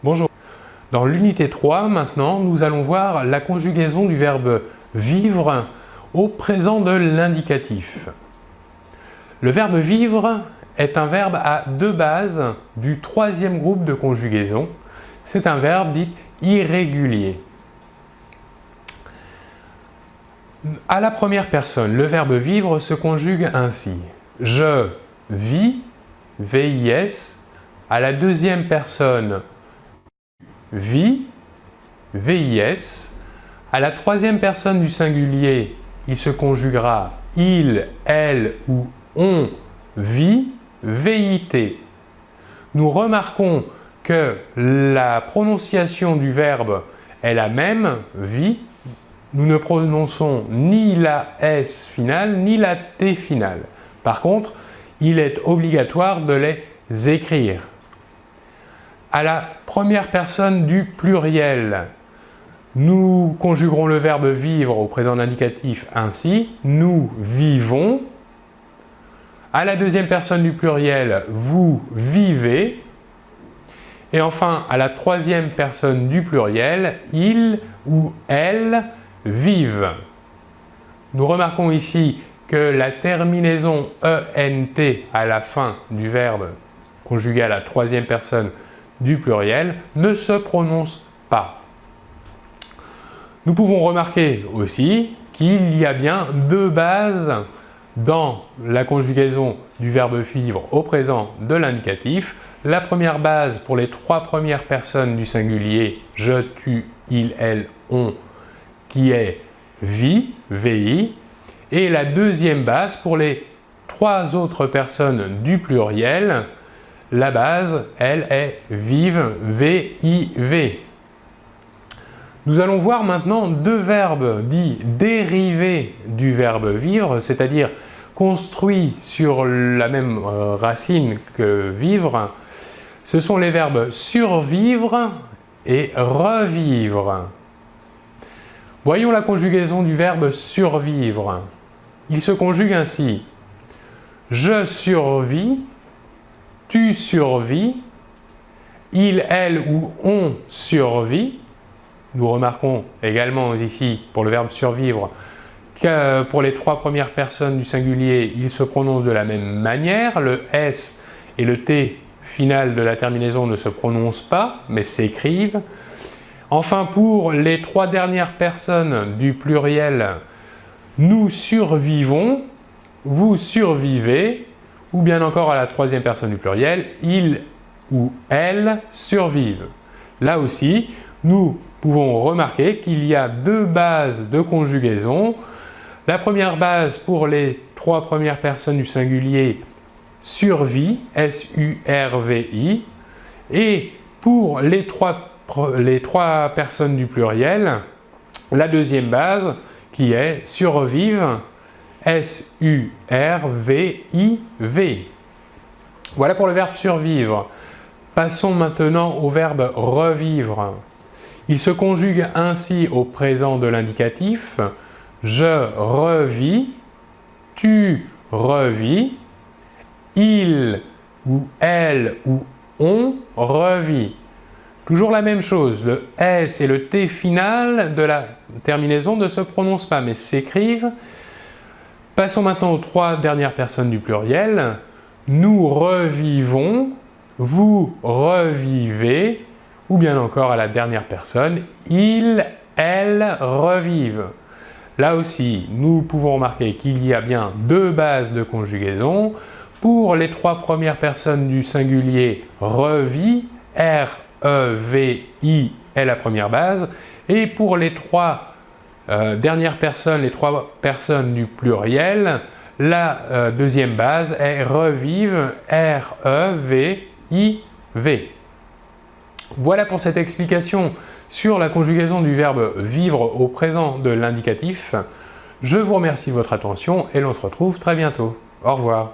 Bonjour. Dans l'unité 3, maintenant, nous allons voir la conjugaison du verbe vivre au présent de l'indicatif. Le verbe vivre est un verbe à deux bases du troisième groupe de conjugaison. C'est un verbe dit irrégulier. À la première personne, le verbe vivre se conjugue ainsi. Je vis, VIS. À la deuxième personne, vis, VIS. À la troisième personne du singulier, il se conjuguera il, elle ou on vit, VIT. Nous remarquons que la prononciation du verbe est la même, vit. Nous ne prononçons ni la S finale ni la T finale. Par contre, il est obligatoire de les écrire. À la première personne du pluriel, nous conjuguerons le verbe vivre au présent d'indicatif ainsi. Nous vivons. À la deuxième personne du pluriel, vous vivez. Et enfin, à la troisième personne du pluriel, il ou elle vivent. Nous remarquons ici que la terminaison ENT à la fin du verbe conjugué à la troisième personne du pluriel ne se prononce pas. Nous pouvons remarquer aussi qu'il y a bien deux bases dans la conjugaison du verbe vivre au présent de l'indicatif. La première base pour les trois premières personnes du singulier, je, tu, il, elle, on, qui est vit, VI, et la deuxième base pour les trois autres personnes du pluriel, la base, elle, est vive, VIV. Nous allons voir maintenant deux verbes dits dérivés du verbe vivre, c'est-à-dire construits sur la même racine que vivre. Ce sont les verbes survivre et revivre. Voyons la conjugaison du verbe survivre. Il se conjugue ainsi. Je survis, tu survis, il, elle ou on survit. Nous remarquons également ici, pour le verbe survivre, que pour les trois premières personnes du singulier, il se prononce de la même manière. Le S et le T final de la terminaison ne se prononcent pas, mais s'écrivent. Enfin, pour les trois dernières personnes du pluriel, nous survivons, vous survivez, ou bien encore à la troisième personne du pluriel, il ou elle survivent. Là aussi, nous pouvons remarquer qu'il y a deux bases de conjugaison. La première base pour les trois premières personnes du singulier, survit, S-U-R-V-I, et pour les trois personnes du pluriel, la deuxième base qui est survivre, S-U-R-V-I-V. Voilà pour le verbe survivre. Passons maintenant au verbe revivre. Il se conjugue ainsi au présent de l'indicatif. Je revis, tu revis, il ou elle ou on revit. Toujours la même chose, le S et le T final de la terminaison ne se prononcent pas mais s'écrivent. Passons maintenant aux trois dernières personnes du pluriel. Nous revivons, vous revivez, ou bien encore à la dernière personne, il, elle revivent. Là aussi, nous pouvons remarquer qu'il y a bien deux bases de conjugaison. Pour les trois premières personnes du singulier, revit, R-E-V-I est la première base. Et pour les trois dernières personnes, les trois personnes du pluriel, la deuxième base est revive, R-E-V-I-V. Voilà pour cette explication sur la conjugaison du verbe vivre au présent de l'indicatif. Je vous remercie de votre attention et l'on se retrouve très bientôt. Au revoir.